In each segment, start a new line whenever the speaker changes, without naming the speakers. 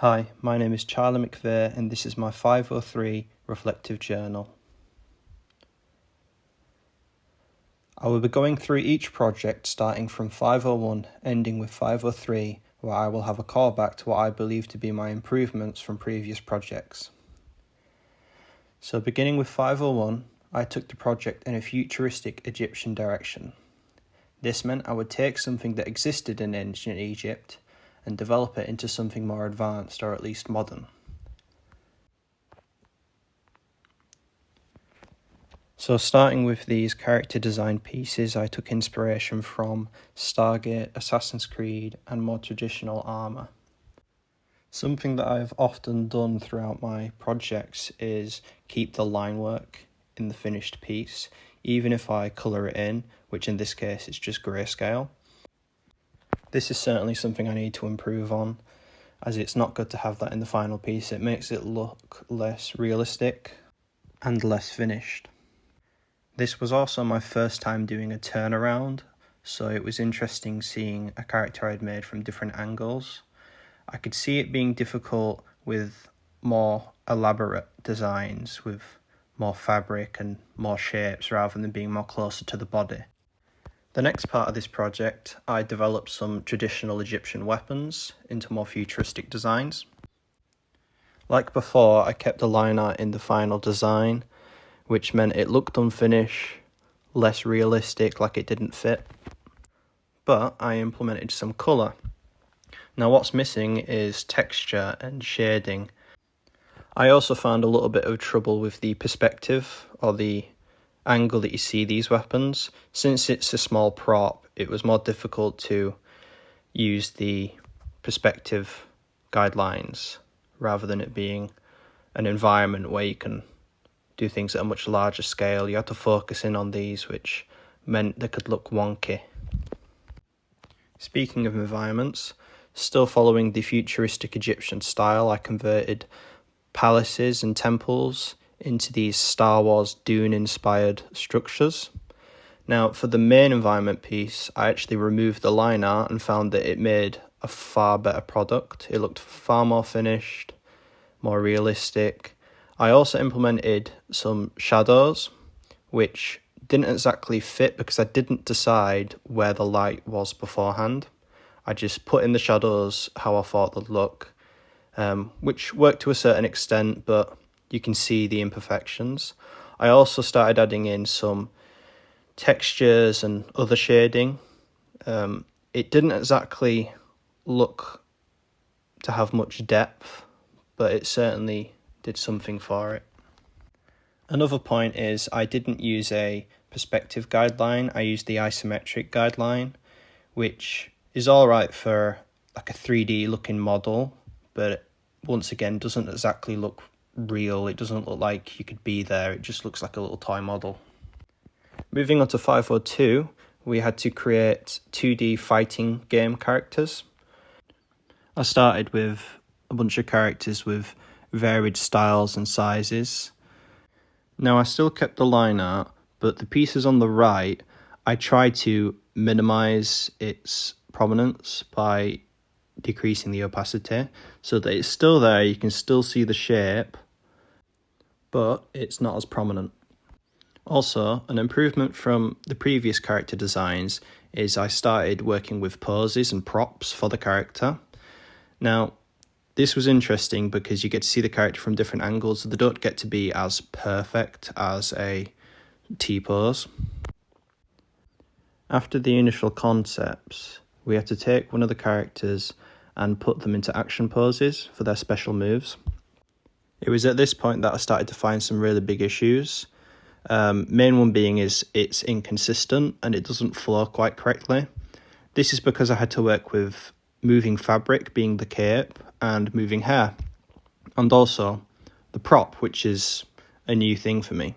Hi, my name is Charlie McVeigh and this is my 503 Reflective Journal. I will be going through each project starting from 501 ending with 503, where I will have a callback to what I believe to be my improvements from previous projects. So beginning with 501, I took the project in a futuristic Egyptian direction. This meant I would take something that existed in ancient Egypt and develop it into something more advanced, or at least modern. So starting with these character design pieces, I took inspiration from Stargate, Assassin's Creed, and more traditional armour. Something that I've often done throughout my projects is keep the line work in the finished piece, even if I colour it in, which in this case is just grayscale. This is certainly something I need to improve on, as it's not good to have that in the final piece. It makes it look less realistic and less finished. This was also my first time doing a turnaround, so it was interesting seeing a character I'd made from different angles. I could see it being difficult with more elaborate designs, with more fabric and more shapes rather than being more closer to the body. The next part of this project, I developed some traditional Egyptian weapons into more futuristic designs. Like before, I kept the line art in the final design, which meant it looked unfinished, less realistic, like it didn't fit. But I implemented some colour. Now what's missing is texture and shading. I also found a little bit of trouble with the perspective, or the angle that you see these weapons. Since it's a small prop, it was more difficult to use the perspective guidelines rather than it being an environment where you can do things at a much larger scale. You had to focus in on these, which meant they could look wonky. Speaking of environments, still following the futuristic Egyptian style, I converted palaces and temples into these Star Wars Dune-inspired structures. Now, for the main environment piece, I actually removed the line art and found that it made a far better product. It looked far more finished, more realistic. I also implemented some shadows, which didn't exactly fit because I didn't decide where the light was beforehand. I just put in the shadows how I thought they'd look, which worked to a certain extent, but you can see the imperfections. I also started adding in some textures and other shading. It didn't exactly look to have much depth, but it certainly did something for it. Another point is I didn't use a perspective guideline. I used the isometric guideline, which is alright for like a 3D looking model, but once again doesn't exactly look real. It doesn't look like you could be there. It just looks like a little toy model. Moving on to 502, we had to create 2D fighting game characters. I started with a bunch of characters with varied styles and sizes. Now I still kept the line art, but the pieces on the right, I tried to minimize its prominence by decreasing the opacity so that it's still there, you can still see the shape, but it's not as prominent. Also, an improvement from the previous character designs is I started working with poses and props for the character. Now, this was interesting because you get to see the character from different angles, so they don't get to be as perfect as a T-pose. After the initial concepts, we had to take one of the characters and put them into action poses for their special moves. It was at this point that I started to find some really big issues. Main one being is it's inconsistent and it doesn't flow quite correctly. This is because I had to work with moving fabric being the cape and moving hair, and also the prop, which is a new thing for me.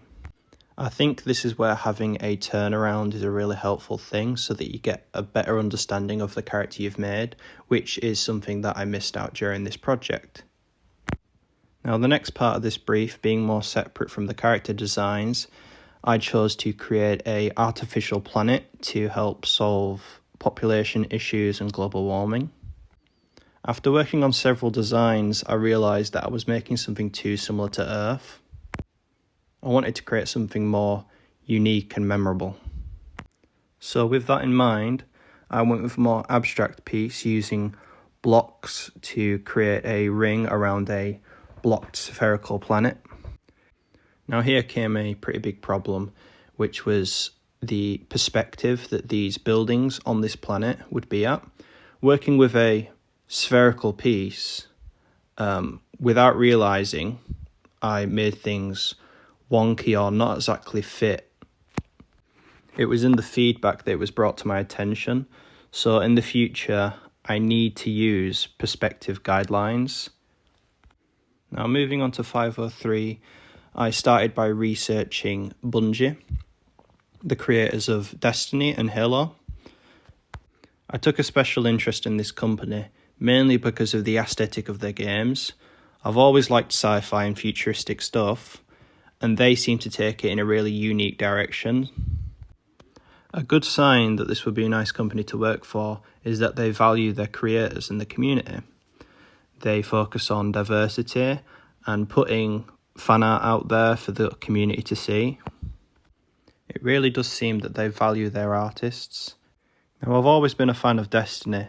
I think this is where having a turnaround is a really helpful thing so that you get a better understanding of the character you've made, which is something that I missed out during this project. Now, the next part of this brief, being more separate from the character designs, I chose to create an artificial planet to help solve population issues and global warming. After working on several designs, I realised that I was making something too similar to Earth. I wanted to create something more unique and memorable. So with that in mind, I went with a more abstract piece using blocks to create a ring around a blocked spherical planet. Now here came a pretty big problem, which was the perspective that these buildings on this planet would be at. Working with a spherical piece, without realising, I made things wonky or not exactly fit. It was in the feedback that it was brought to my attention. So in the future, I need to use perspective guidelines. Now moving on to 503, I started by researching Bungie, the creators of Destiny and Halo. I took a special interest in this company, mainly because of the aesthetic of their games. I've always liked sci-fi and futuristic stuff, and they seem to take it in a really unique direction. A good sign that this would be a nice company to work for is that they value their creators and the community. They focus on diversity and putting fan art out there for the community to see. It really does seem that they value their artists. Now, I've always been a fan of Destiny,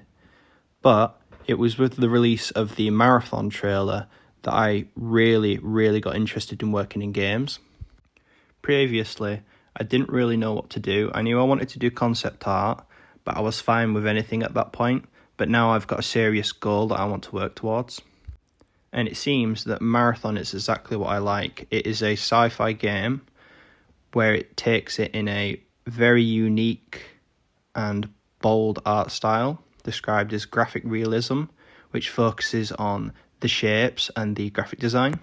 but it was with the release of the Marathon trailer that I really got interested in working in games. Previously, I didn't really know what to do. I knew I wanted to do concept art, but I was fine with anything at that point. But now I've got a serious goal that I want to work towards. And it seems that Marathon is exactly what I like. It is a sci-fi game where it takes it in a very unique and bold art style, described as graphic realism, which focuses on the shapes and the graphic design.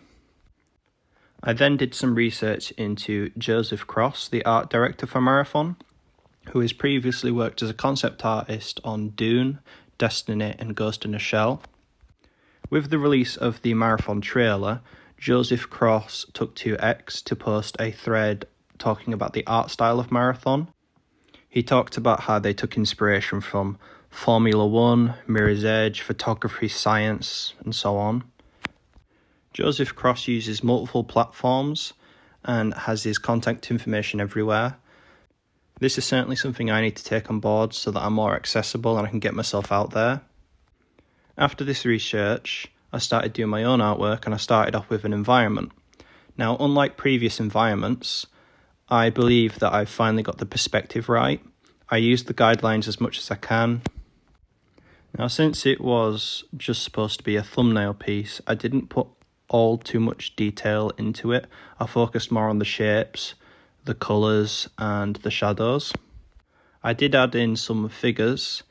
I then did some research into Joseph Cross, the art director for Marathon, who has previously worked as a concept artist on Dune, Destiny and Ghost in a Shell. With the release of the Marathon trailer, Joseph Cross took to X to post a thread talking about the art style of Marathon. He talked about how they took inspiration from Formula One, Mirror's Edge, photography, science, and so on. Joseph Cross uses multiple platforms and has his contact information everywhere. This is certainly something I need to take on board so that I'm more accessible and I can get myself out there. After this research, I started doing my own artwork and I started off with an environment. Now, unlike previous environments, I believe that I've finally got the perspective right. I used the guidelines as much as I can. Now, since it was just supposed to be a thumbnail piece, I didn't put all too much detail into it. I focused more on the shapes, the colours and the shadows. I did add in some figures,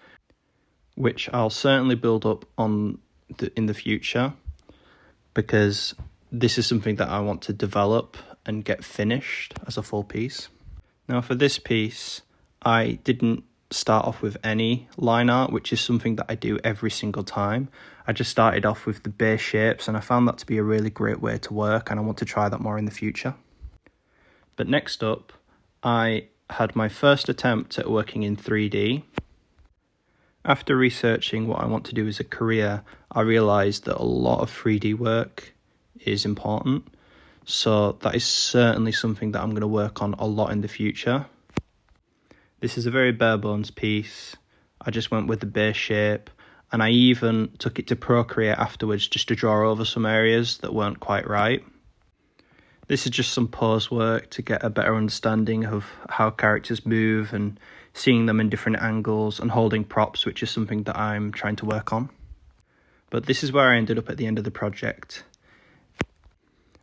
which I'll certainly build up on in the future, because this is something that I want to develop and get finished as a full piece. Now for this piece, I didn't start off with any line art, which is something that I do every single time. I just started off with the base shapes and I found that to be a really great way to work, and I want to try that more in the future. But next up, I had my first attempt at working in 3D. After researching what I want to do as a career, I realised that a lot of 3D work is important. So that is certainly something that I'm going to work on a lot in the future. This is a very bare bones piece. I just went with the base shape, and I even took it to Procreate afterwards just to draw over some areas that weren't quite right. This is just some pose work to get a better understanding of how characters move and seeing them in different angles and holding props, which is something that I'm trying to work on. But this is where I ended up at the end of the project.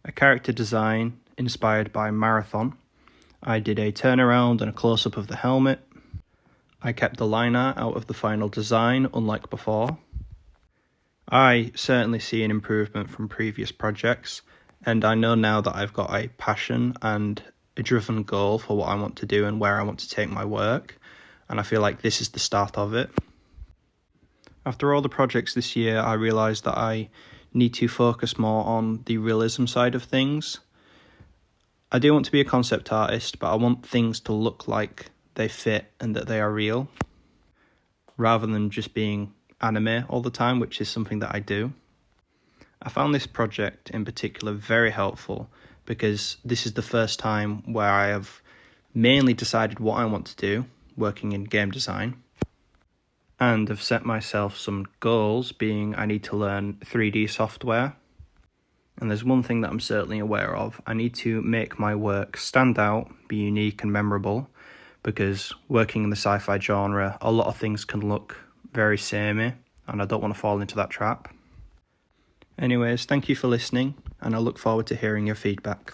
A character design inspired by Marathon. I did a turnaround and a close-up of the helmet. I kept the line art out of the final design, unlike before. I certainly see an improvement from previous projects, and I know now that I've got a passion and a driven goal for what I want to do and where I want to take my work, and I feel like this is the start of it. After all the projects this year, I realised that I need to focus more on the realism side of things. I do want to be a concept artist, but I want things to look like they fit and that they are real, rather than just being anime all the time, which is something that I do. I found this project in particular very helpful because this is the first time where I have mainly decided what I want to do, working in game design, and have set myself some goals, being I need to learn 3D software. And there's one thing that I'm certainly aware of. I need to make my work stand out, be unique and memorable, because working in the sci-fi genre, a lot of things can look very samey, and I don't want to fall into that trap. Anyways, thank you for listening, and I look forward to hearing your feedback.